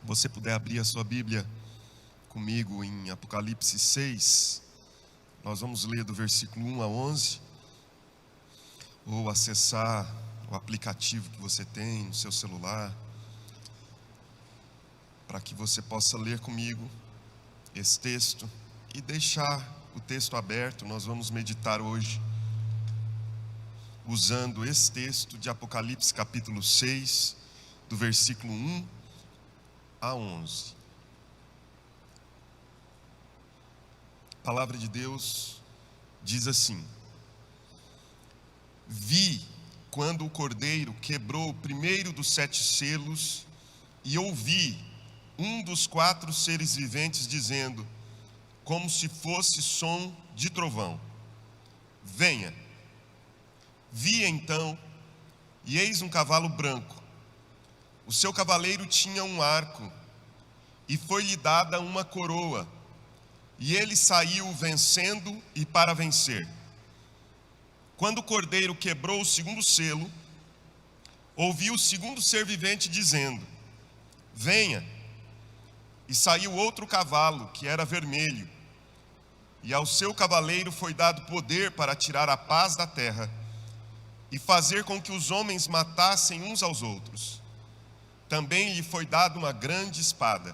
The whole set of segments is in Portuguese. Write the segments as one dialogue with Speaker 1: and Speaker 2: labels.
Speaker 1: você puder abrir a sua Bíblia comigo em Apocalipse 6, nós vamos ler do versículo 1 a 11, ou acessar o aplicativo que você tem no seu celular, para que você possa ler comigo esse texto e deixar o texto aberto. Nós vamos meditar hoje usando esse texto de Apocalipse capítulo 6, do versículo 1 a 11. A palavra de Deus diz assim: Vi quando o Cordeiro quebrou o primeiro dos 7 selos, e ouvi um dos 4 seres viventes dizendo, como se fosse som de trovão: venha. Vi então, e eis um cavalo branco. O seu cavaleiro tinha um arco, e foi-lhe dada uma coroa, e ele saiu vencendo e para vencer. Quando o Cordeiro quebrou o segundo selo, ouvi o segundo ser vivente dizendo, venha. E saiu outro cavalo, que era vermelho, e ao seu cavaleiro foi dado poder para tirar a paz da terra, e fazer com que os homens matassem uns aos outros. Também lhe foi dada uma grande espada.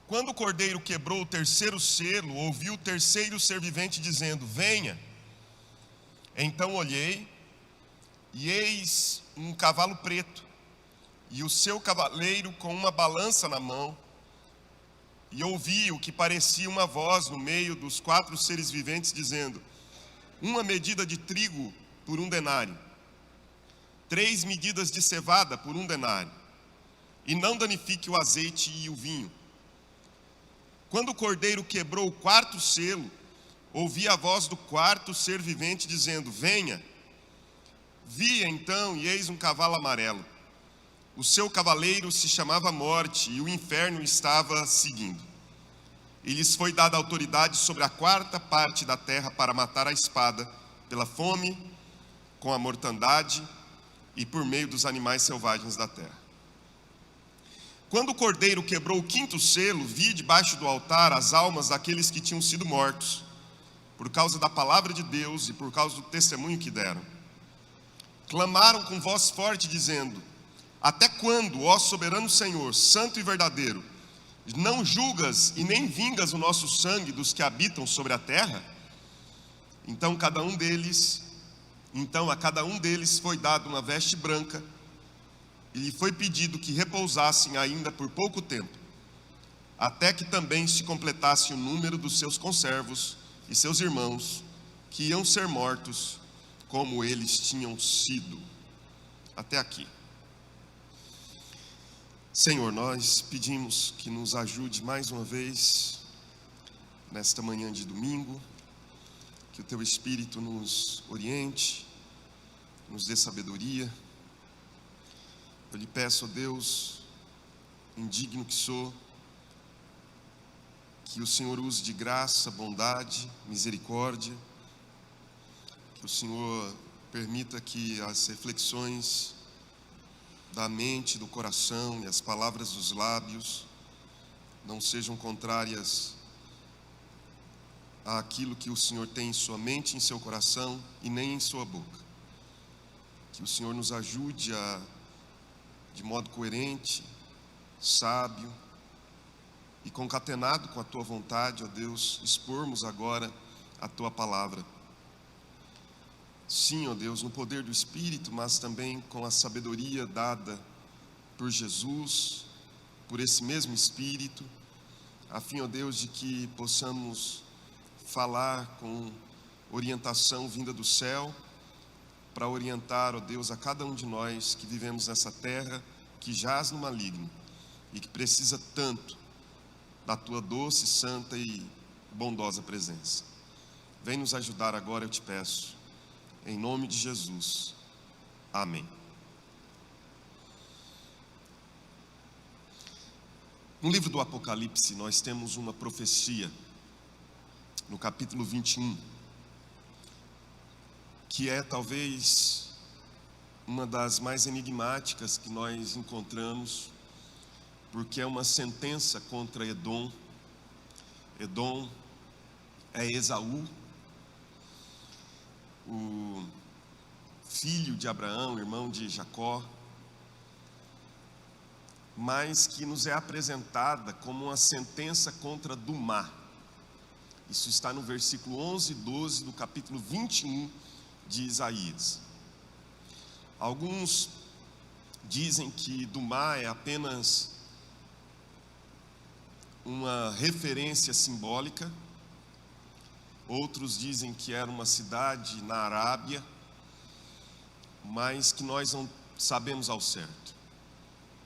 Speaker 1: Quando o Cordeiro quebrou o terceiro selo, ouvi o terceiro ser vivente dizendo, venha. Então olhei, e eis um cavalo preto, e o seu cavaleiro com uma balança na mão, e ouvi o que parecia uma voz no meio dos 4 seres viventes dizendo, uma medida de trigo por 1 denário, 3 medidas de cevada por 1 denário, e não danifique o azeite e o vinho. Quando o Cordeiro quebrou o 4º selo, ouvi a voz do 4º ser vivente dizendo, venha. Vi então, e eis um cavalo amarelo. O seu cavaleiro se chamava Morte, e o inferno estava seguindo. E lhes foi dada autoridade sobre a 4ª parte da terra para matar a espada, pela fome, com a mortandade e por meio dos animais selvagens da terra. Quando o Cordeiro quebrou o 5º selo, vi debaixo do altar as almas daqueles que tinham sido mortos, por causa da palavra de Deus e por causa do testemunho que deram. Clamaram com voz forte, dizendo, até quando, ó soberano Senhor, santo e verdadeiro, não julgas e nem vingas o nosso sangue dos que habitam sobre a terra? Então a cada um deles foi dada uma veste branca, e lhe foi pedido que repousassem ainda por pouco tempo, até que também se completasse o número dos seus conservos e seus irmãos, que iam ser mortos, como eles tinham sido. Até aqui. Senhor, nós pedimos que nos ajude mais uma vez, nesta manhã de domingo, que o Teu Espírito nos oriente, nos dê sabedoria. Eu lhe peço, ó Deus, indigno que sou, que o Senhor use de graça, bondade, misericórdia, que o Senhor permita que as reflexões da mente, do coração e as palavras dos lábios não sejam contrárias àquilo que o Senhor tem em sua mente, em seu coração e nem em sua boca. Que o Senhor nos ajude a, de modo coerente, sábio e concatenado com a Tua vontade, ó Deus, expormos agora a Tua palavra. Sim, ó Deus, no poder do Espírito, mas também com a sabedoria dada por Jesus, por esse mesmo Espírito, a fim, ó Deus, de que possamos falar com orientação vinda do céu, para orientar, ó Deus, a cada um de nós que vivemos nessa terra, que jaz no maligno, e que precisa tanto da Tua doce, santa e bondosa presença. Vem nos ajudar agora, eu te peço, em nome de Jesus. Amém. No livro do Apocalipse, nós temos uma profecia, no capítulo 21, que é talvez uma das mais enigmáticas que nós encontramos porque é uma sentença contra Edom. Edom é Esaú, o filho de Abraão, irmão de Jacó, mas que nos é apresentada como uma sentença contra Dumá. Isso está no versículo 11 e 12 do capítulo 21 de Isaías. Alguns dizem que Dumá é apenas uma referência simbólica. Outros dizem que era uma cidade na Arábia, mas que nós não sabemos ao certo.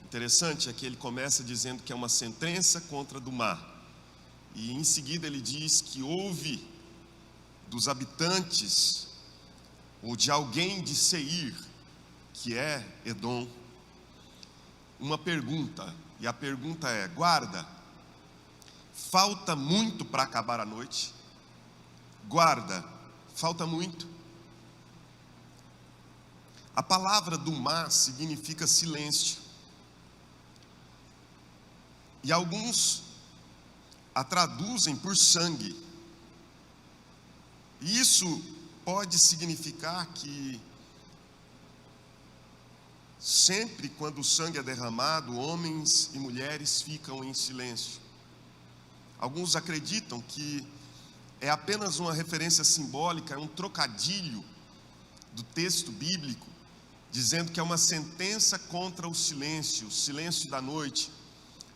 Speaker 1: Interessante é que ele começa dizendo que é uma sentença contra Dumá, e em seguida ele diz que houve dos habitantes ou de alguém de Seir, que é Edom, uma pergunta, e a pergunta é: guarda, falta muito para acabar a noite? Guarda, falta muito? A palavra Dumá significa silêncio, e alguns a traduzem por sangue. E isso pode significar que sempre quando o sangue é derramado, homens e mulheres ficam em silêncio. Alguns acreditam que é apenas uma referência simbólica, é um trocadilho do texto bíblico, dizendo que é uma sentença contra o silêncio da noite,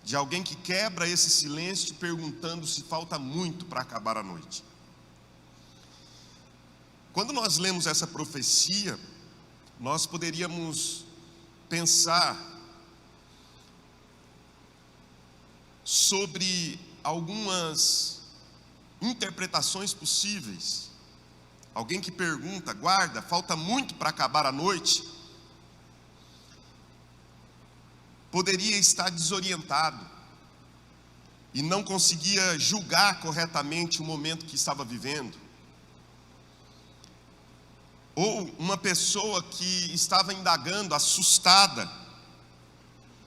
Speaker 1: de alguém que quebra esse silêncio perguntando se falta muito para acabar a noite. Quando nós lemos essa profecia, nós poderíamos pensar sobre algumas interpretações possíveis. Alguém que pergunta: guarda, falta muito para acabar a noite, poderia estar desorientado e não conseguia julgar corretamente o momento que estava vivendo. Ou uma pessoa que estava indagando, assustada,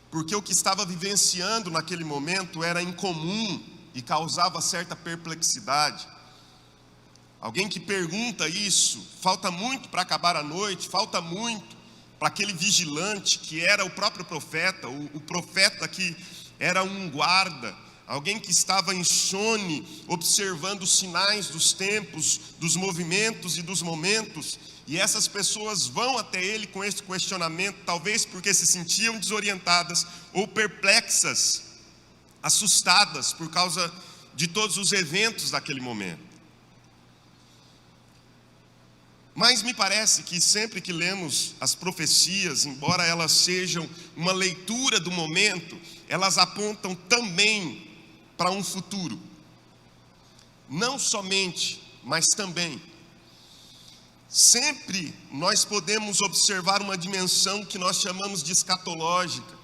Speaker 1: porque o que estava vivenciando naquele momento era incomum e causava certa perplexidade. Alguém que pergunta isso: falta muito para acabar a noite, falta muito para aquele vigilante que era o próprio profeta, o profeta que era um guarda, alguém que estava insone, observando os sinais dos tempos, dos movimentos e dos momentos, e essas pessoas vão até ele com esse questionamento, talvez porque se sentiam desorientadas ou perplexas, assustadas por causa de todos os eventos daquele momento. Mas me parece que sempre que lemos as profecias, embora elas sejam uma leitura do momento, elas apontam também para um futuro. Não somente, mas também. Sempre nós podemos observar uma dimensão que nós chamamos de escatológica.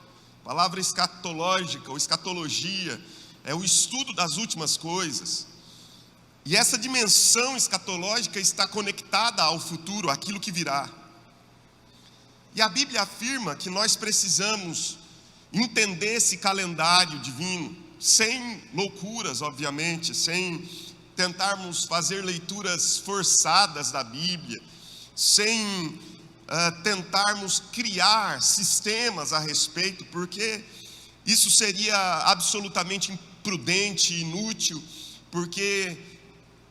Speaker 1: A palavra escatológica ou escatologia é o estudo das últimas coisas. E essa dimensão escatológica está conectada ao futuro, àquilo que virá. E a Bíblia afirma que nós precisamos entender esse calendário divino, sem loucuras, obviamente, sem tentarmos fazer leituras forçadas da Bíblia, sem tentarmos criar sistemas a respeito, porque isso seria absolutamente imprudente e inútil, porque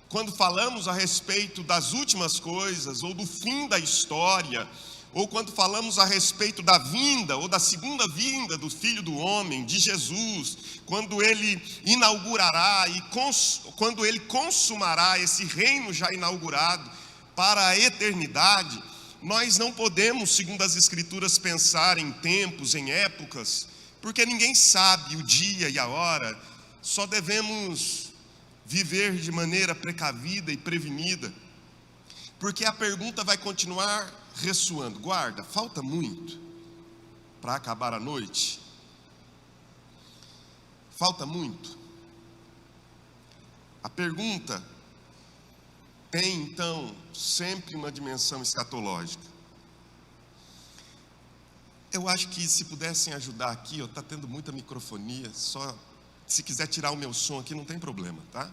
Speaker 1: quando falamos a respeito das últimas coisas, ou do fim da história, ou quando falamos a respeito da vinda, ou da segunda vinda do Filho do Homem, de Jesus, quando Ele inaugurará e quando Ele consumará esse reino já inaugurado para a eternidade, nós não podemos, segundo as Escrituras, pensar em tempos, em épocas, porque ninguém sabe o dia e a hora, só devemos viver de maneira precavida e prevenida, porque a pergunta vai continuar ressoando: guarda, falta muito para acabar a noite? Falta muito? A pergunta tem então sempre uma dimensão escatológica. Eu acho que se pudessem ajudar aqui, está tendo muita microfonia, só se quiser tirar o meu som aqui não tem problema, tá?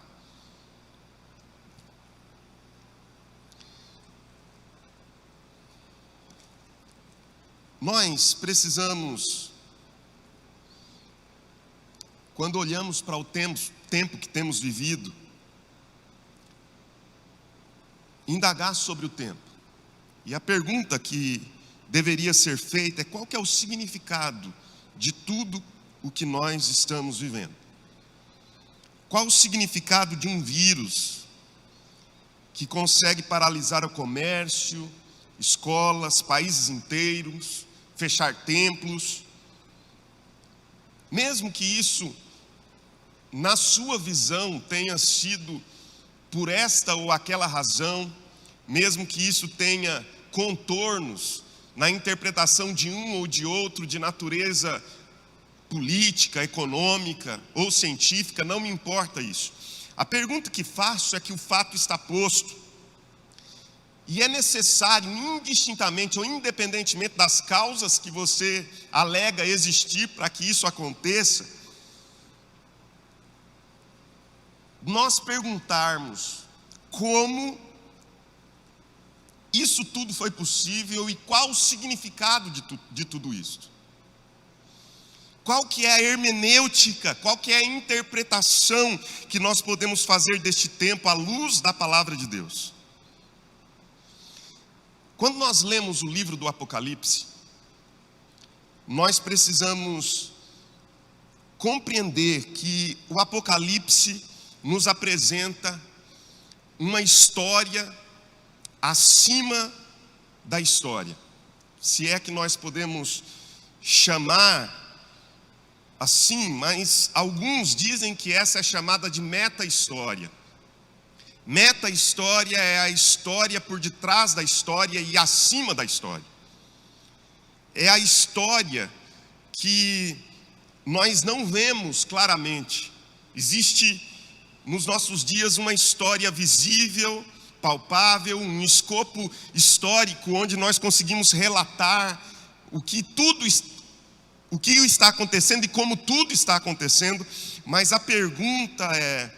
Speaker 1: Nós precisamos, quando olhamos para o tempo que temos vivido, indagar sobre o tempo. E a pergunta que deveria ser feita é: qual que é o significado de tudo o que nós estamos vivendo? Qual o significado de um vírus que consegue paralisar o comércio, escolas, países inteiros, fechar templos? Mesmo que isso, na sua visão, tenha sido por esta ou aquela razão, mesmo que isso tenha contornos na interpretação de um ou de outro, de natureza política, econômica ou científica, não me importa isso. A pergunta que faço é que o fato está posto, e é necessário, indistintamente ou independentemente das causas que você alega existir para que isso aconteça, nós perguntarmos como isso tudo foi possível e qual o significado de tudo isso. Qual que é a hermenêutica, qual que é a interpretação que nós podemos fazer deste tempo à luz da palavra de Deus? Quando nós lemos o livro do Apocalipse, nós precisamos compreender que o Apocalipse nos apresenta uma história acima da história, se é que nós podemos chamar assim, mas alguns dizem que essa é chamada de meta-história. Meta-história é a história por detrás da história e acima da história. É a história que nós não vemos claramente. Existe nos nossos dias uma história visível, palpável, um escopo histórico onde nós conseguimos relatar o que está acontecendo e como tudo está acontecendo, mas a pergunta é: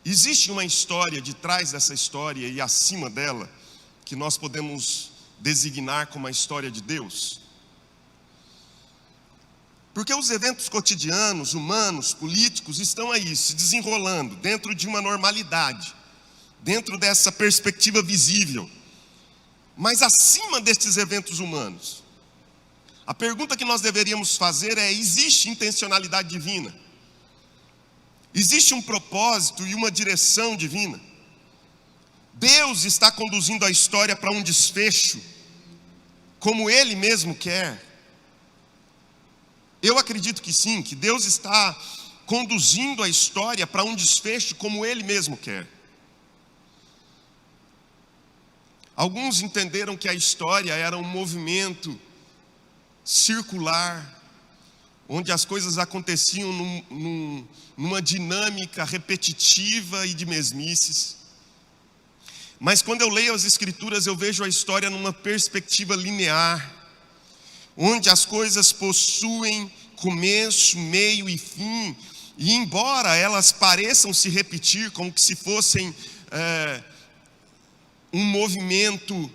Speaker 1: existe uma história de trás dessa história e acima dela que nós podemos designar como a história de Deus? Porque os eventos cotidianos, humanos, políticos estão aí se desenrolando dentro de uma normalidade, dentro dessa perspectiva visível. Mas acima destes eventos humanos, a pergunta que nós deveríamos fazer é: existe intencionalidade divina? Existe um propósito e uma direção divina? Deus está conduzindo a história para um desfecho, como Ele mesmo quer? Eu acredito que sim, que Deus está conduzindo a história para um desfecho como Ele mesmo quer. Alguns entenderam que a história era um movimento circular, onde as coisas aconteciam numa dinâmica repetitiva e de mesmices. Mas quando eu leio as Escrituras, eu vejo a história numa perspectiva linear, onde as coisas possuem começo, meio e fim, e embora elas pareçam se repetir como que se fossem um movimento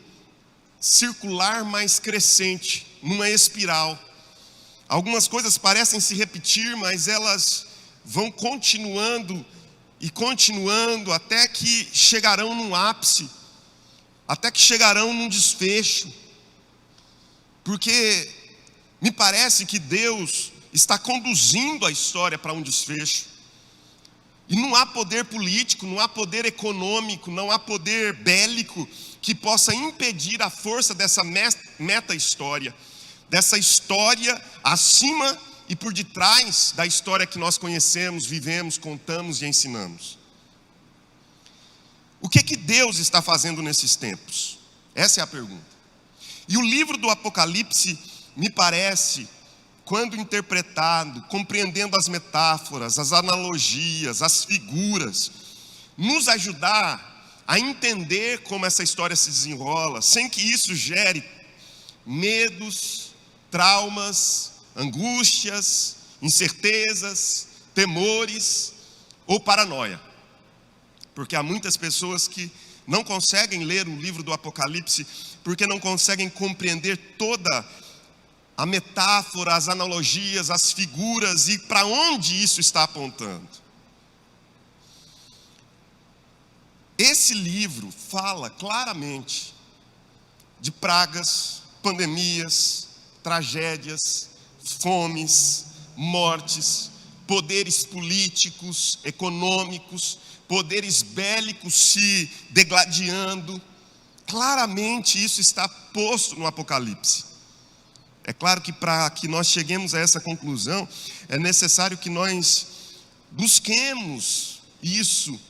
Speaker 1: circular mais crescente, numa espiral. Algumas coisas parecem se repetir, mas elas vão continuando e continuando até que chegarão num ápice, até que chegarão num desfecho. Porque me parece que Deus está conduzindo a história para um desfecho. E não há poder político, não há poder econômico, não há poder bélico que possa impedir a força dessa meta-história, dessa história acima e por detrás da história que nós conhecemos, vivemos, contamos e ensinamos. O que Deus está fazendo nesses tempos? Essa é a pergunta. E o livro do Apocalipse, me parece, quando interpretado, compreendendo as metáforas, as analogias, as figuras, nos ajudar a entender como essa história se desenrola, sem que isso gere medos, traumas, angústias, incertezas, temores ou paranoia. Porque há muitas pessoas que não conseguem ler o livro do Apocalipse porque não conseguem compreender toda a metáfora, as analogias, as figuras e para onde isso está apontando. Esse livro fala claramente de pragas, pandemias, tragédias, fomes, mortes, poderes políticos, econômicos, poderes bélicos se degladiando. Claramente isso está posto no Apocalipse. É claro que para que nós cheguemos a essa conclusão, é necessário que nós busquemos isso,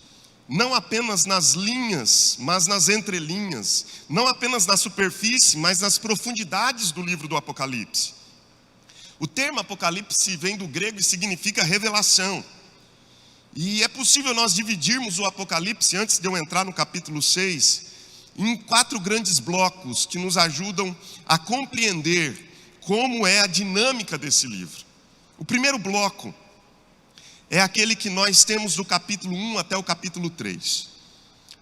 Speaker 1: não apenas nas linhas, mas nas entrelinhas, não apenas na superfície, mas nas profundidades do livro do Apocalipse. O termo Apocalipse vem do grego e significa revelação. E é possível nós dividirmos o Apocalipse, antes de eu entrar no capítulo 6, em 4 grandes blocos que nos ajudam a compreender como é a dinâmica desse livro. O primeiro bloco é aquele que nós temos do capítulo 1 até o capítulo 3.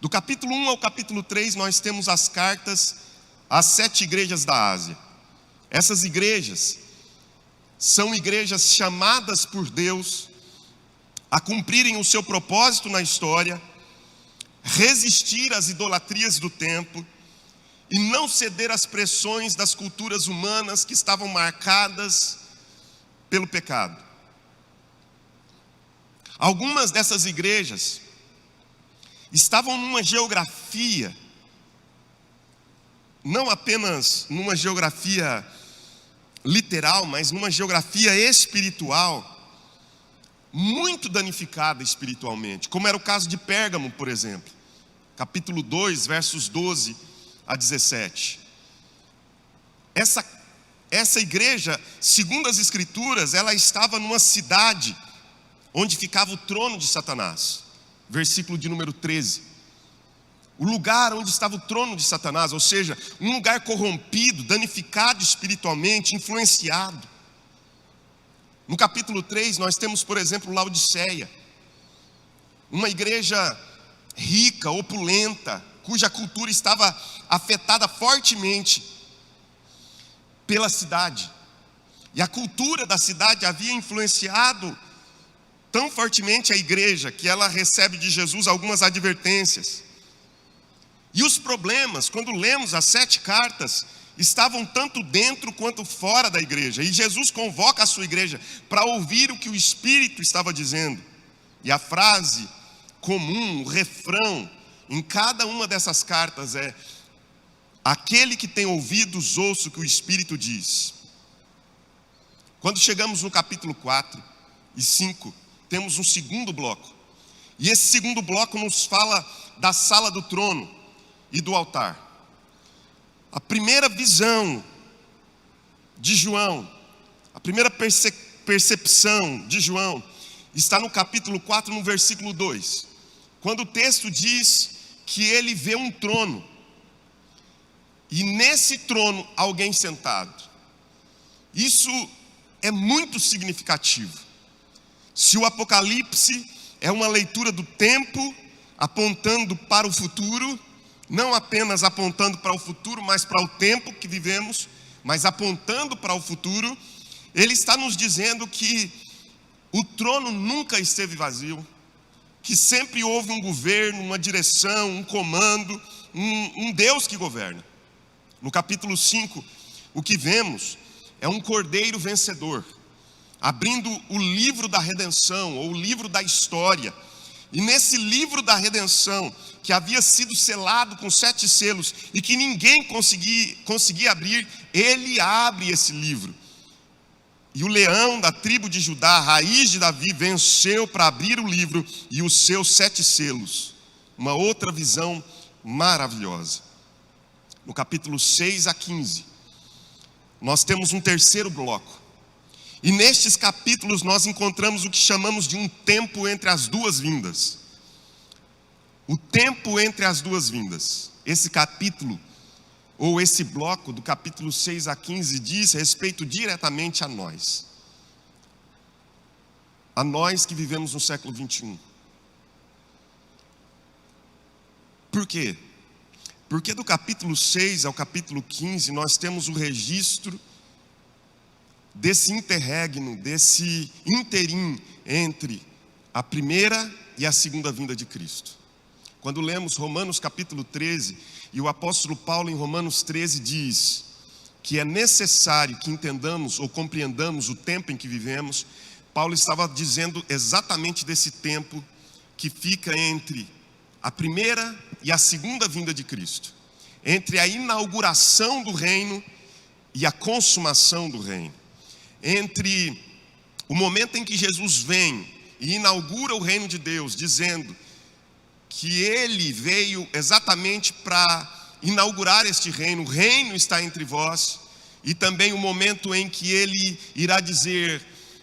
Speaker 1: Do capítulo 1 ao capítulo 3 nós temos as cartas às 7 igrejas da Ásia. Essas igrejas são igrejas chamadas por Deus a cumprirem o seu propósito na história, resistir às idolatrias do tempo e não ceder às pressões das culturas humanas que estavam marcadas pelo pecado. Algumas dessas igrejas estavam numa geografia, não apenas numa geografia literal, mas numa geografia espiritual, muito danificada espiritualmente, como era o caso de Pérgamo, por exemplo, capítulo 2, versos 12 a 17. Essa igreja, segundo as escrituras, ela estava numa cidade onde ficava o trono de Satanás, versículo de número 13. O lugar onde estava o trono de Satanás, ou seja, um lugar corrompido, danificado espiritualmente, influenciado. No capítulo 3 nós temos, por exemplo, Laodiceia, uma igreja rica, opulenta, cuja cultura estava afetada fortemente pela cidade. E a cultura da cidade havia influenciado tão fortemente a igreja que ela recebe de Jesus algumas advertências. E os problemas, quando lemos as 7 cartas, estavam tanto dentro quanto fora da igreja. E Jesus convoca a sua igreja para ouvir o que o Espírito estava dizendo. E a frase comum, o refrão, em cada uma dessas cartas é: aquele que tem ouvidos, ouça o que o Espírito diz. Quando chegamos no capítulo 4 e 5, temos um segundo bloco. E esse segundo bloco nos fala da sala do trono e do altar. A primeira visão de João, a primeira percepção de João, está no capítulo 4, no versículo 2. Quando o texto diz que ele vê um trono, e nesse trono alguém sentado. Isso é muito significativo. Se o Apocalipse é uma leitura do tempo, apontando para o futuro, não apenas apontando para o futuro, mas para o tempo que vivemos, mas apontando para o futuro, ele está nos dizendo que o trono nunca esteve vazio, que sempre houve um governo, uma direção, um comando, um Deus que governa. No capítulo 5, o que vemos é um cordeiro vencedor, abrindo o livro da redenção, ou o livro da história. E nesse livro da redenção, que havia sido selado com 7 selos, e que ninguém conseguia abrir, ele abre esse livro. E o leão da tribo de Judá, a raiz de Davi, venceu para abrir o livro e os seus 7 selos. Uma outra visão maravilhosa. No capítulo 6 a 15, nós temos um terceiro bloco. E nestes capítulos nós encontramos o que chamamos de um tempo entre as duas vindas. O tempo entre as duas vindas. Esse capítulo, ou esse bloco do capítulo 6 a 15, diz respeito diretamente a nós. A nós que vivemos no século 21. Por quê? Porque do capítulo 6 ao capítulo 15 nós temos o registro desse interregno, desse interim entre a primeira e a segunda vinda de Cristo. Quando lemos Romanos capítulo 13, e o apóstolo Paulo em Romanos 13 diz que é necessário que entendamos ou compreendamos o tempo em que vivemos, Paulo estava dizendo exatamente desse tempo que fica entre a primeira e a segunda vinda de Cristo, entre a inauguração do reino e a consumação do reino, entre o momento em que Jesus vem e inaugura o reino de Deus, dizendo que ele veio exatamente para inaugurar este reino, o reino está entre vós, e também o momento em que ele irá dizer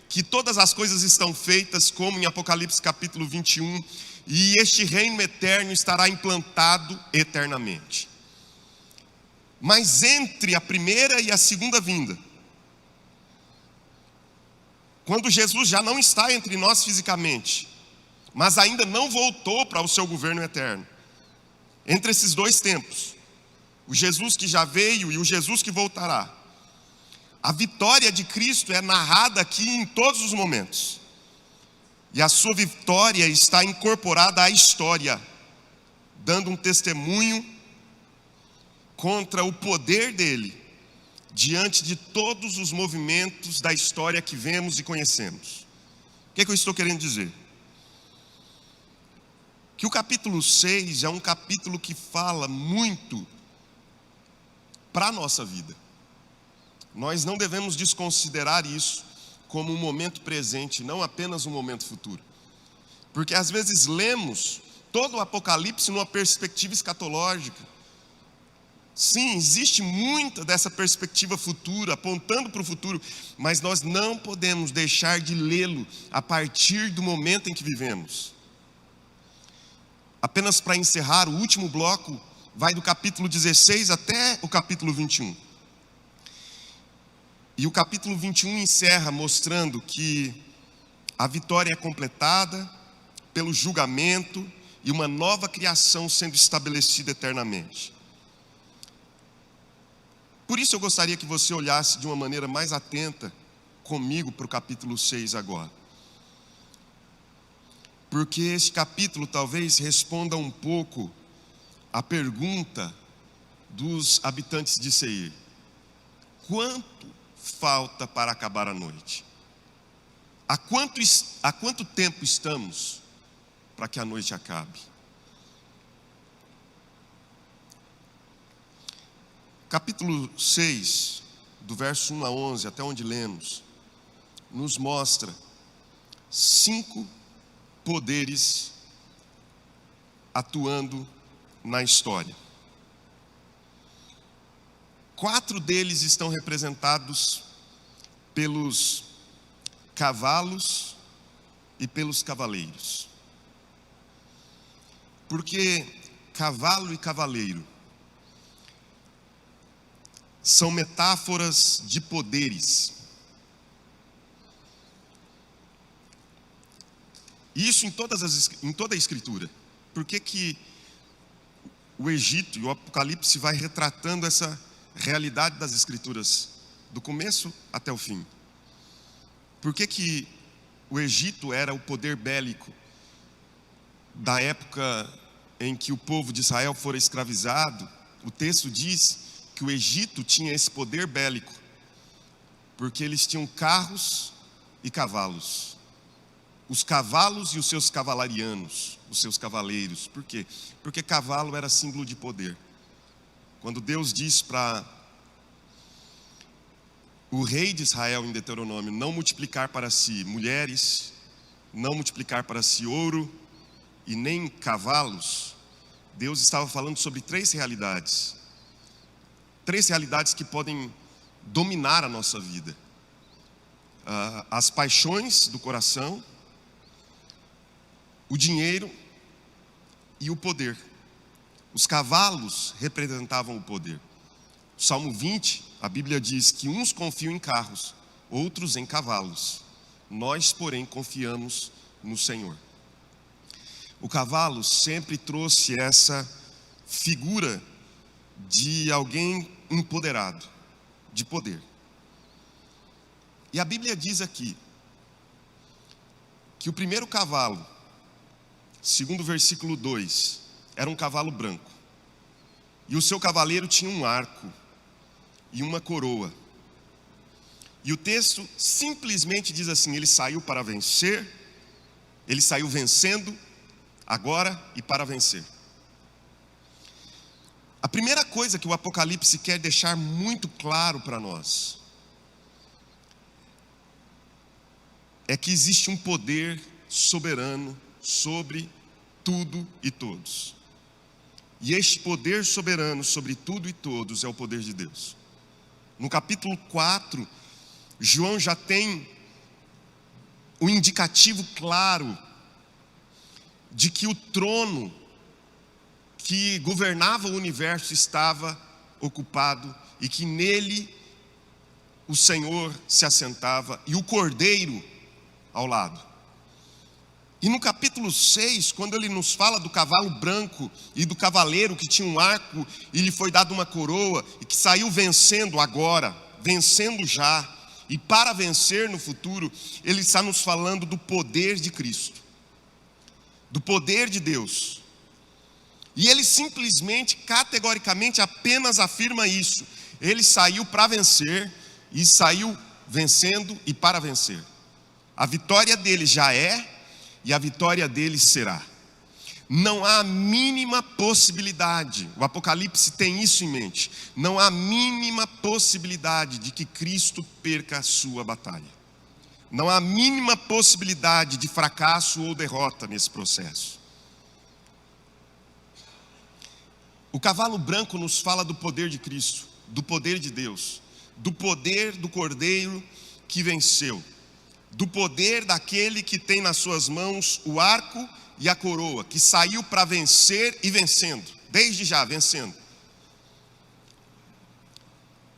Speaker 1: que todas as coisas estão feitas, como em Apocalipse capítulo 21, e este reino eterno estará implantado eternamente. Mas entre a primeira e a segunda vinda, quando Jesus já não está entre nós fisicamente, mas ainda não voltou para o seu governo eterno, entre esses dois tempos, o Jesus que já veio e o Jesus que voltará, a vitória de Cristo é narrada aqui em todos os momentos. E a sua vitória está incorporada à história, dando um testemunho contra o poder dele, diante de todos os movimentos da história que vemos e conhecemos. O que é que eu estou querendo dizer? Que o capítulo 6 é um capítulo que fala muito para a nossa vida. Nós não devemos desconsiderar isso como um momento presente, não apenas um momento futuro. Porque às vezes lemos todo o Apocalipse numa perspectiva escatológica. Sim, existe muita dessa perspectiva futura, apontando para o futuro, mas nós não podemos deixar de lê-lo a partir do momento em que vivemos. Apenas para encerrar, o último bloco vai do capítulo 16 até o capítulo 21. E o capítulo 21 encerra mostrando que a vitória é completada pelo julgamento e uma nova criação sendo estabelecida eternamente. Por isso eu gostaria que você olhasse de uma maneira mais atenta comigo para o capítulo 6 agora. Porque esse capítulo talvez responda um pouco a pergunta dos habitantes de Seir: quanto falta para acabar a noite? Há quanto tempo estamos para que a noite acabe? Capítulo 6, do verso 1 a 11, até onde lemos, nos mostra 5 poderes atuando na história. 4 deles estão representados pelos cavalos e pelos cavaleiros. Porque cavalo e cavaleiro são metáforas de poderes. Isso em toda a Escritura. Por que o Egito e o Apocalipse vai retratando essa realidade das Escrituras, do começo até o fim? Por que o Egito era o poder bélico da época em que o povo de Israel fora escravizado? O texto diz que o Egito tinha esse poder bélico, porque eles tinham carros e cavalos. Os cavalos e os seus cavalarianos, os seus cavaleiros. Por quê? Porque cavalo era símbolo de poder. Quando Deus diz para o rei de Israel em Deuteronômio não multiplicar para si mulheres, não multiplicar para si ouro e nem cavalos, Deus estava falando sobre 3 realidades. 3 realidades que podem dominar a nossa vida: as paixões do coração, o dinheiro e o poder. Os cavalos representavam o poder. Salmo 20, a Bíblia diz que uns confiam em carros, outros em cavalos. Nós, porém, confiamos no Senhor. O cavalo sempre trouxe essa figura de alguém empoderado, de poder. E a Bíblia diz aqui que o primeiro cavalo, segundo o versículo 2, era um cavalo branco. E o seu cavaleiro tinha um arco e uma coroa. E o texto simplesmente diz assim: ele saiu para vencer, ele saiu vencendo agora e para vencer. A primeira coisa que o Apocalipse quer deixar muito claro para nós é que existe um poder soberano sobre tudo e todos. E este poder soberano sobre tudo e todos é o poder de Deus. No capítulo 4, João já tem o indicativo claro de que o trono que governava o universo estava ocupado e que nele o Senhor se assentava e o Cordeiro ao lado. E no capítulo 6, quando ele nos fala do cavalo branco e do cavaleiro que tinha um arco e lhe foi dado uma coroa e que saiu vencendo agora, vencendo já e para vencer no futuro, ele está nos falando do poder de Cristo, do poder de Deus. E ele simplesmente, categoricamente, apenas afirma isso: ele saiu para vencer e saiu vencendo e para vencer. A vitória dele já é e a vitória dele será. Não há a mínima possibilidade, o Apocalipse tem isso em mente, não há a mínima possibilidade de que Cristo perca a sua batalha. Não há a mínima possibilidade de fracasso ou derrota nesse processo. O cavalo branco nos fala do poder de Cristo, do poder de Deus, do poder do Cordeiro que venceu, do poder daquele que tem nas suas mãos o arco e a coroa, que saiu para vencer e vencendo, desde já vencendo.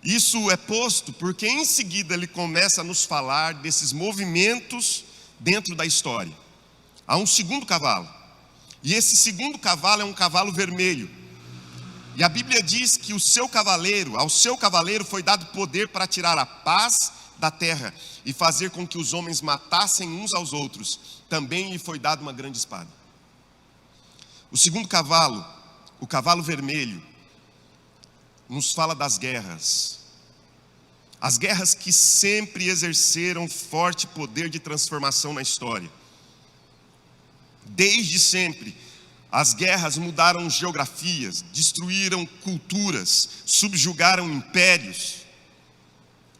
Speaker 1: Isso é posto porque em seguida ele começa a nos falar desses movimentos dentro da história. Há um segundo cavalo, e esse segundo cavalo é um cavalo vermelho. E a Bíblia diz que ao seu cavaleiro foi dado poder para tirar a paz da terra e fazer com que os homens matassem uns aos outros. Também lhe foi dada uma grande espada. O segundo cavalo, o cavalo vermelho, nos fala das guerras. As guerras que sempre exerceram forte poder de transformação na história. Desde sempre, as guerras mudaram geografias, destruíram culturas, subjugaram impérios.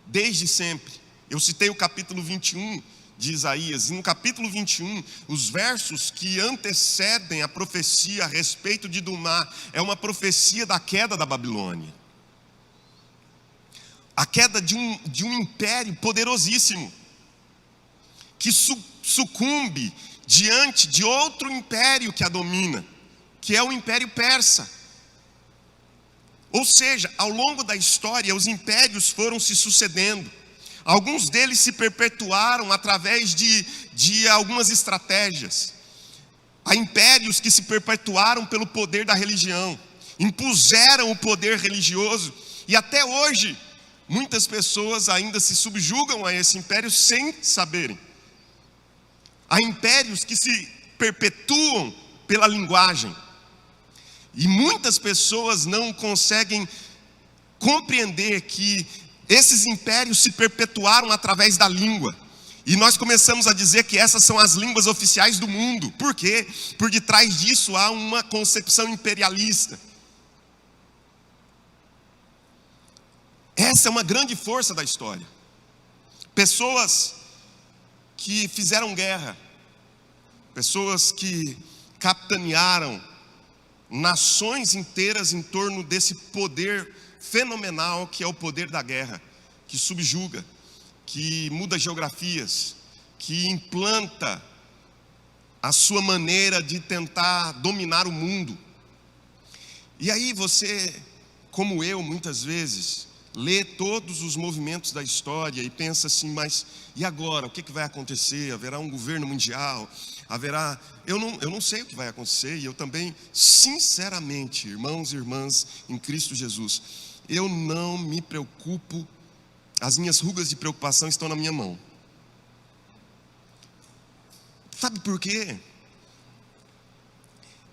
Speaker 1: Desde sempre. Eu citei o capítulo 21 de Isaías, e no capítulo 21, os versos que antecedem a profecia a respeito de Dumá, é uma profecia da queda da Babilônia. A queda de um império poderosíssimo, que sucumbe diante de outro império que a domina, que é o Império Persa. Ou seja, ao longo da história, os impérios foram se sucedendo. Alguns deles se perpetuaram através de algumas estratégias. Há impérios que se perpetuaram pelo poder da religião, impuseram o poder religioso, e até hoje, muitas pessoas ainda se subjugam a esse império sem saberem. Há impérios que se perpetuam pela linguagem, e muitas pessoas não conseguem compreender que esses impérios se perpetuaram através da língua. E nós começamos a dizer que essas são as línguas oficiais do mundo. Por quê? Por detrás disso há uma concepção imperialista. Essa é uma grande força da história. Pessoas que fizeram guerra, pessoas que capitanearam nações inteiras em torno desse poder fenomenal que é o poder da guerra, que subjuga, que muda geografias, que implanta a sua maneira de tentar dominar o mundo. E aí você como eu, muitas vezes, lê todos os movimentos da história e pensa assim, mas e agora? O que vai acontecer? Haverá um governo mundial? Haverá... Eu não sei o que vai acontecer, e eu também, sinceramente, irmãos e irmãs em Cristo Jesus, eu não me preocupo, as minhas rugas de preocupação estão na minha mão. Sabe por quê?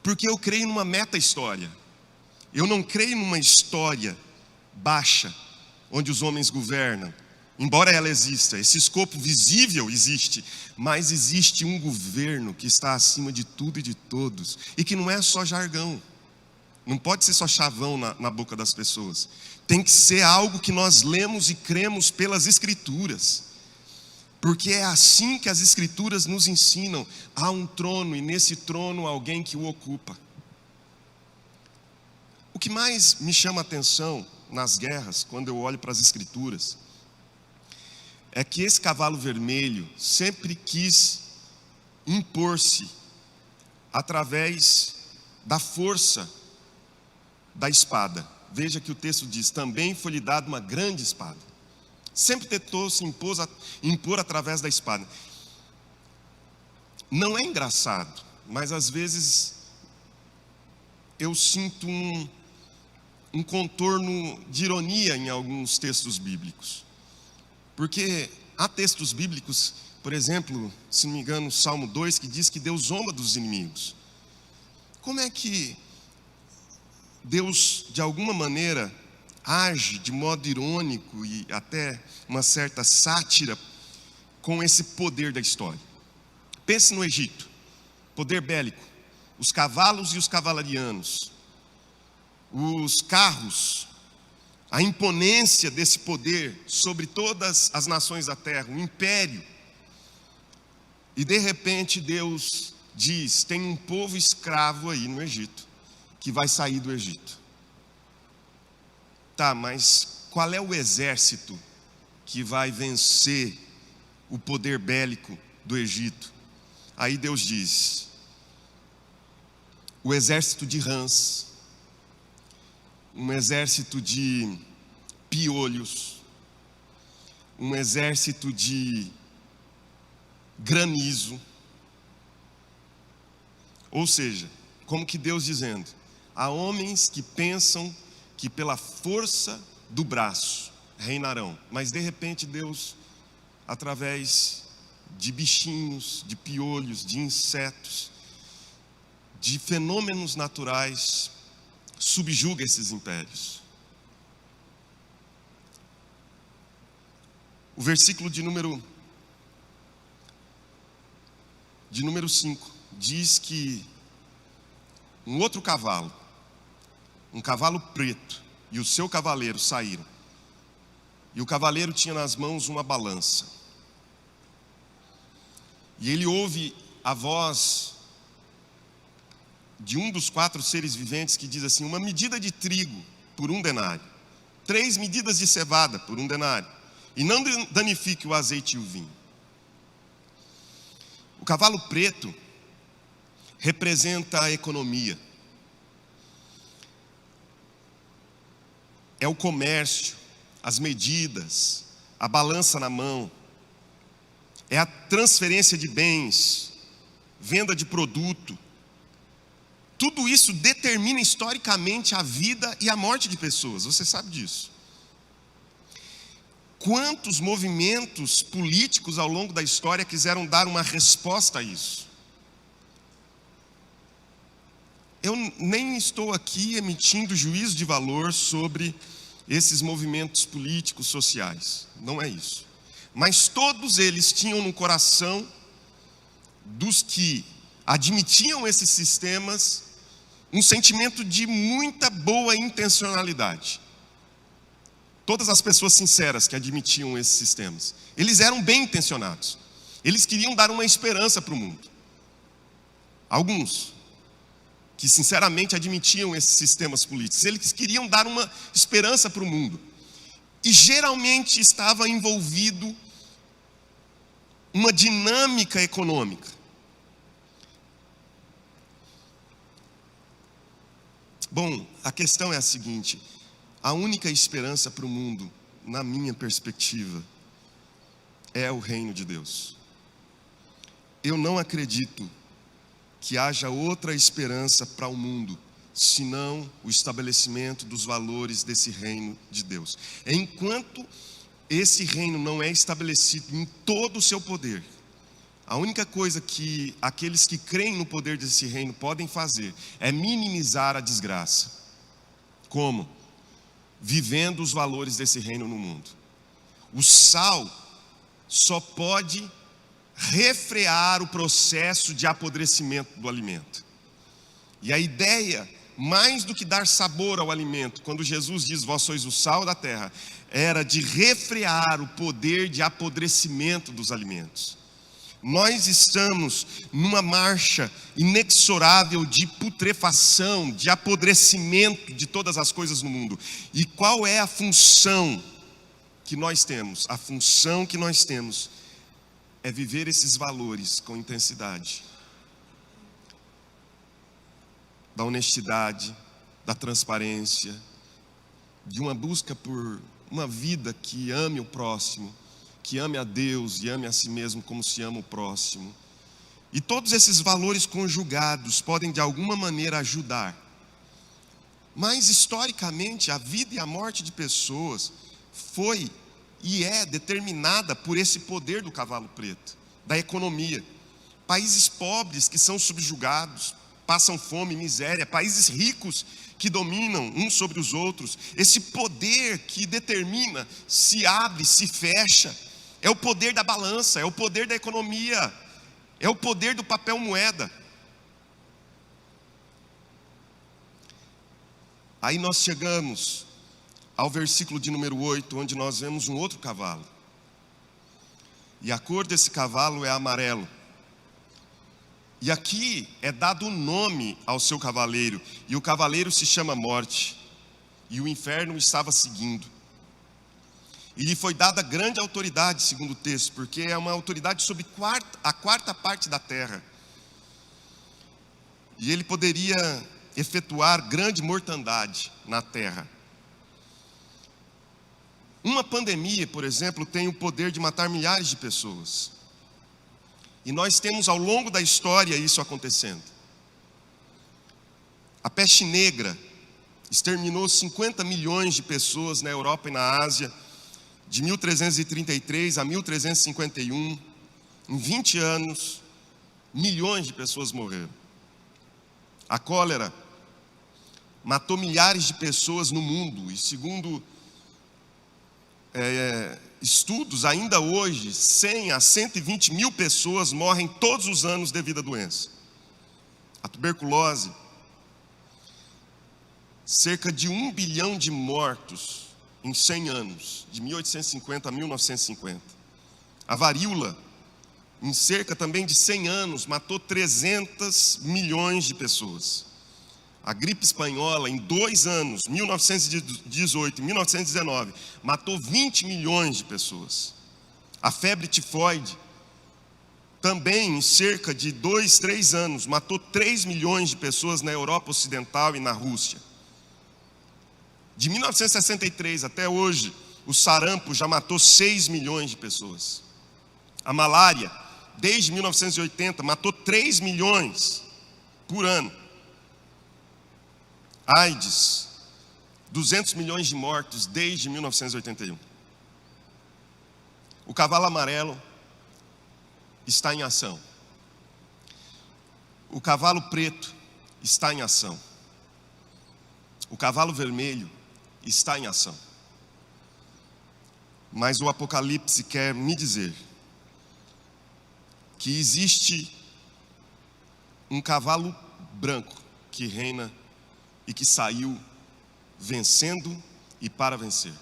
Speaker 1: Porque eu creio numa meta-história. Eu não creio numa história baixa, onde os homens governam. Embora ela exista, esse escopo visível existe, mas existe um governo que está acima de tudo e de todos, e que não é só jargão, não pode ser só chavão na boca das pessoas, tem que ser algo que nós lemos e cremos pelas Escrituras, porque é assim que as Escrituras nos ensinam. Há um trono, e nesse trono alguém que o ocupa. O que mais me chama a atenção nas guerras, quando eu olho para as Escrituras, é que esse cavalo vermelho sempre quis impor-se através da força da espada. Veja que o texto diz, também foi-lhe dada uma grande espada. Sempre tentou se impor através da espada. Não é engraçado, mas às vezes eu sinto um contorno de ironia em alguns textos bíblicos. Porque há textos bíblicos, por exemplo, se não me engano, Salmo 2, que diz que Deus zomba dos inimigos. Como é que Deus, de alguma maneira, age de modo irônico e até uma certa sátira com esse poder da história? Pense no Egito, poder bélico, os cavalos e os cavalarianos, os carros, a imponência desse poder sobre todas as nações da terra, o império. E de repente Deus diz, tem um povo escravo aí no Egito, que vai sair do Egito. Tá, mas qual é o exército que vai vencer o poder bélico do Egito? Aí Deus diz, o exército de rãs, um exército de piolhos, um exército de granizo. Ou seja, como que Deus dizendo, há homens que pensam que pela força do braço reinarão, mas de repente Deus, através de bichinhos, de piolhos, de insetos, de fenômenos naturais, subjuga esses impérios. O versículo de número 5 diz que um outro cavalo, um cavalo preto, e o seu cavaleiro saíram. E o cavaleiro tinha nas mãos uma balança. E ele ouve a voz de um dos 4 seres viventes que diz assim, uma medida de trigo por 1 denário, 3 medidas de cevada por 1 denário, e não danifique o azeite e o vinho. O cavalo preto representa a economia, é o comércio, as medidas, a balança na mão, é a transferência de bens, venda de produto. Tudo isso determina historicamente a vida e a morte de pessoas, você sabe disso. Quantos movimentos políticos ao longo da história quiseram dar uma resposta a isso? Eu nem estou aqui emitindo juízo de valor sobre esses movimentos políticos, sociais, não é isso. Mas todos eles tinham no coração dos que admitiam esses sistemas um sentimento de muita boa intencionalidade. Todas as pessoas sinceras que admitiam esses sistemas, eles eram bem intencionados. Eles queriam dar uma esperança para o mundo. Alguns que sinceramente admitiam esses sistemas políticos, eles queriam dar uma esperança para o mundo. E geralmente estava envolvido uma dinâmica econômica. Bom, a questão é a seguinte: A única esperança para o mundo, na minha perspectiva, é o reino de Deus. Eu não acredito que haja outra esperança para o mundo, senão o estabelecimento dos valores desse reino de Deus. Enquanto esse reino não é estabelecido em todo o seu poder, a única coisa que aqueles que creem no poder desse reino podem fazer é minimizar a desgraça. Como? Vivendo os valores desse reino no mundo. O sal só pode refrear o processo de apodrecimento do alimento. E a ideia, mais do que dar sabor ao alimento, quando Jesus diz, vós sois o sal da terra, era de refrear o poder de apodrecimento dos alimentos. Nós estamos numa marcha inexorável de putrefação, de apodrecimento de todas as coisas no mundo. E qual é a função que nós temos? A função que nós temos é viver esses valores com intensidade. Da honestidade, da transparência, de uma busca por uma vida que ame o próximo, que ame a Deus e ame a si mesmo como se ama o próximo. E todos esses valores conjugados podem de alguma maneira ajudar. Mas historicamente a vida e a morte de pessoas foi e é determinada por esse poder do cavalo preto, da economia. Países pobres que são subjugados, passam fome e miséria, países ricos que dominam uns sobre os outros. Esse poder que determina se abre, se fecha, é o poder da balança, é o poder da economia, é o poder do papel moeda. Aí nós chegamos ao versículo de número 8, onde nós vemos um outro cavalo. E a cor desse cavalo é amarelo. E aqui é dado o nome ao seu cavaleiro, e o cavaleiro se chama Morte, e o inferno estava seguindo. E lhe foi dada grande autoridade, segundo o texto, porque é uma autoridade sobre a quarta parte da terra. E ele poderia efetuar grande mortandade na terra. Uma pandemia, por exemplo, tem o poder de matar milhares de pessoas. E nós temos ao longo da história isso acontecendo. A peste negra exterminou 50 milhões de pessoas na Europa e na Ásia, de 1333 a 1351, em 20 anos, milhões de pessoas morreram. A cólera matou milhares de pessoas no mundo, e segundo estudos, ainda hoje, 100 a 120 mil pessoas morrem todos os anos devido à doença. A tuberculose, cerca de 1 bilhão de mortos em 100 anos, de 1850 a 1950. A varíola, em cerca também de 100 anos, matou 300 milhões de pessoas. A gripe espanhola, em 2 anos, 1918 e 1919, matou 20 milhões de pessoas. A febre tifoide, também em cerca de 2, 3 anos, matou 3 milhões de pessoas na Europa Ocidental e na Rússia. De 1963 até hoje, o sarampo já matou 6 milhões de pessoas. A malária, desde 1980, matou 3 milhões por ano. AIDS, 200 milhões de mortos desde 1981. O cavalo amarelo está em ação. O cavalo preto está em ação. O cavalo vermelho está em ação. Mas o Apocalipse quer me dizer que existe um cavalo branco que reina e que saiu vencendo e para vencer.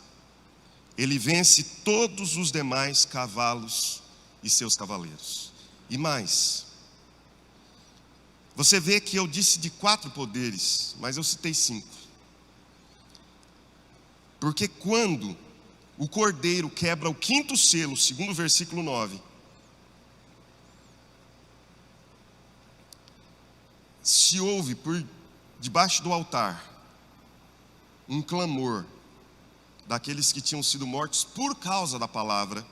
Speaker 1: Ele vence todos os demais cavalos e seus cavaleiros. E mais, você vê que eu disse de 4 poderes, mas eu citei 5. Porque quando o cordeiro quebra o 5º selo, segundo o versículo 9, se ouve por debaixo do altar um clamor daqueles que tinham sido mortos por causa da palavra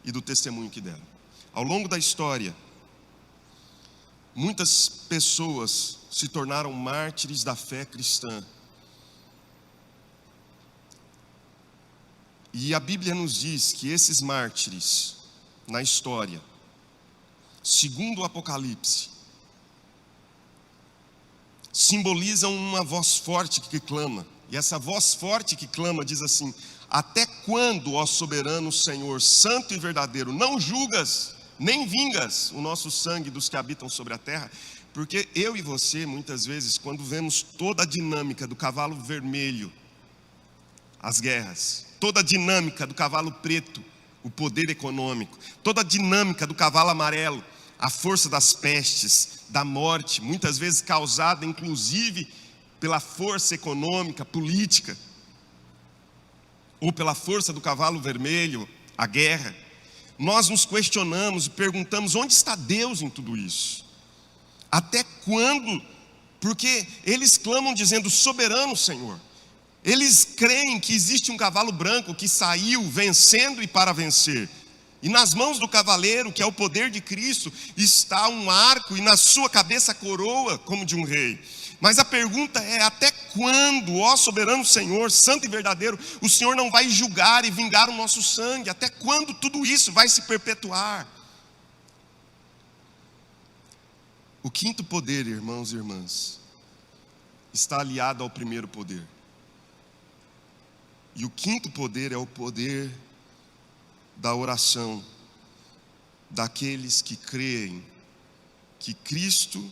Speaker 1: e do testemunho que deram. Ao longo da história, muitas pessoas se tornaram mártires da fé cristã. E a Bíblia nos diz que esses mártires, na história, segundo o Apocalipse, simbolizam uma voz forte que clama. E essa voz forte que clama diz assim: até quando, ó soberano Senhor, santo e verdadeiro, não julgas, nem vingas o nosso sangue dos que habitam sobre a terra? Porque eu e você, muitas vezes, quando vemos toda a dinâmica do cavalo vermelho, as guerras, toda a dinâmica do cavalo preto, o poder econômico, toda a dinâmica do cavalo amarelo, a força das pestes, da morte, muitas vezes causada inclusive pela força econômica, política, ou pela força do cavalo vermelho, a guerra, nós nos questionamos e perguntamos: onde está Deus em tudo isso? Até quando? Porque eles clamam dizendo: soberano Senhor. Eles creem que existe um cavalo branco que saiu vencendo e para vencer. E nas mãos do cavaleiro, que é o poder de Cristo, está um arco e na sua cabeça a coroa como de um rei. Mas a pergunta é: até quando, ó soberano Senhor, santo e verdadeiro, o Senhor não vai julgar e vingar o nosso sangue? Até quando tudo isso vai se perpetuar? O quinto poder, irmãos e irmãs, está aliado ao primeiro poder. E o quinto poder é o poder da oração, daqueles que creem que Cristo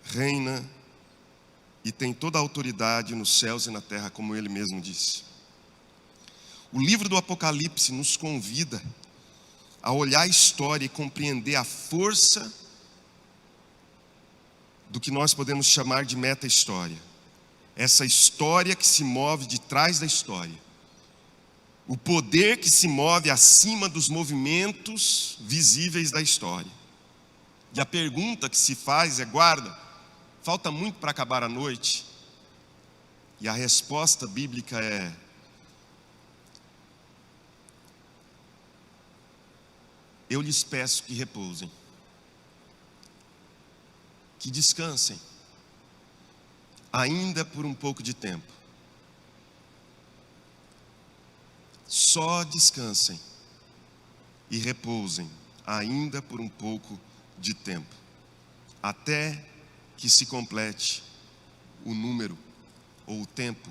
Speaker 1: reina e tem toda a autoridade nos céus e na terra, como Ele mesmo disse. O livro do Apocalipse nos convida a olhar a história e compreender a força do que nós podemos chamar de meta-história. Essa história que se move de trás da história. O poder que se move acima dos movimentos visíveis da história. E a pergunta que se faz é: guarda, falta muito para acabar a noite? E a resposta bíblica é: eu lhes peço que repousem, que descansem, ainda por um pouco de tempo. Só descansem e repousem, ainda por um pouco de tempo, até que se complete o número ou o tempo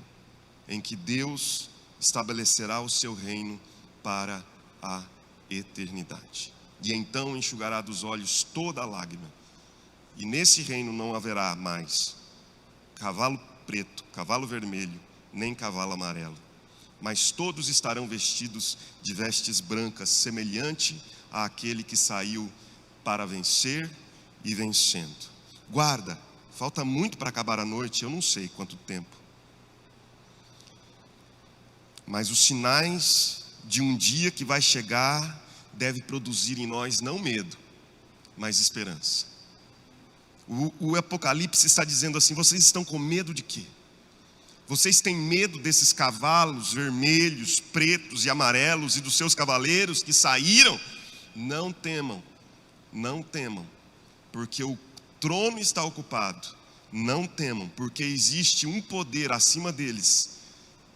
Speaker 1: em que Deus estabelecerá o seu reino para a eternidade. E então enxugará dos olhos toda a lágrima. E nesse reino não haverá mais cavalo preto, cavalo vermelho, nem cavalo amarelo. Mas todos estarão vestidos de vestes brancas, semelhante àquele que saiu para vencer e vencendo. Guarda, falta muito para acabar a noite, eu não sei quanto tempo. Mas os sinais de um dia que vai chegar devem produzir em nós não medo, mas esperança. O Apocalipse está dizendo assim: vocês estão com medo de quê? Vocês têm medo desses cavalos vermelhos, pretos e amarelos e dos seus cavaleiros que saíram? Não temam, não temam, porque o trono está ocupado. Não temam, porque existe um poder acima deles.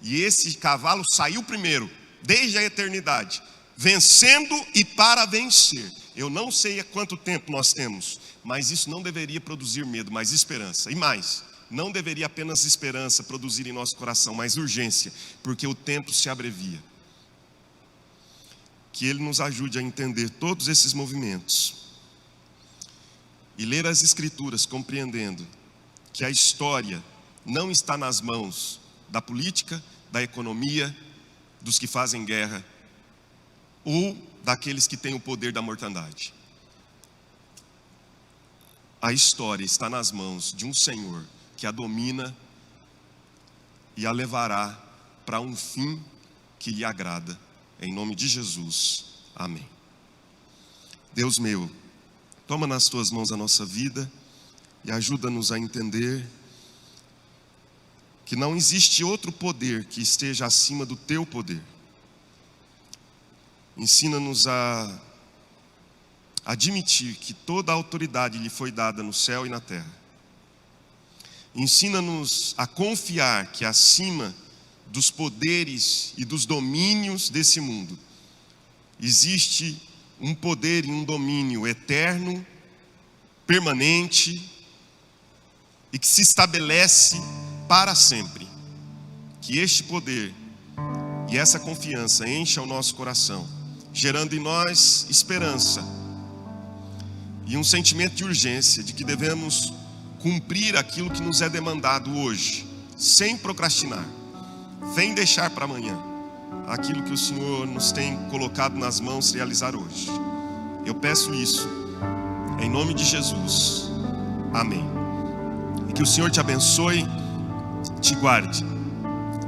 Speaker 1: E esse cavalo saiu primeiro, desde a eternidade, vencendo e para vencer. Eu não sei há quanto tempo nós temos, mas isso não deveria produzir medo, mas esperança. E mais, não deveria apenas esperança produzir em nosso coração, mas urgência, porque o tempo se abrevia. Que Ele nos ajude a entender todos esses movimentos e ler as Escrituras compreendendo que a história não está nas mãos da política, da economia, dos que fazem guerra ou daqueles que têm o poder da mortandade. A história está nas mãos de um Senhor que a domina e a levará para um fim que lhe agrada. Em nome de Jesus, amém. Deus meu, toma nas tuas mãos a nossa vida e ajuda-nos a entender que não existe outro poder que esteja acima do teu poder. Ensina-nos a admitir que toda a autoridade lhe foi dada no céu e na terra. Ensina-nos a confiar que acima dos poderes e dos domínios desse mundo existe um poder e um domínio eterno, permanente e que se estabelece para sempre. Que este poder e essa confiança encha o nosso coração, gerando em nós esperança e um sentimento de urgência de que devemos cumprir aquilo que nos é demandado hoje, sem procrastinar, sem deixar para amanhã aquilo que o Senhor nos tem colocado nas mãos realizar hoje. Eu peço isso em nome de Jesus. Amém. E que o Senhor te abençoe, te guarde,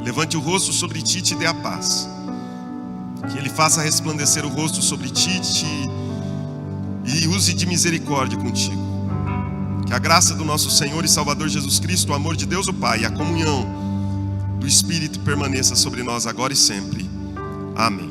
Speaker 1: levante o rosto sobre ti e te dê a paz. Que Ele faça resplandecer o rosto sobre ti e use de misericórdia contigo. Que a graça do nosso Senhor e Salvador Jesus Cristo, o amor de Deus o Pai e a comunhão do Espírito permaneça sobre nós agora e sempre. Amém.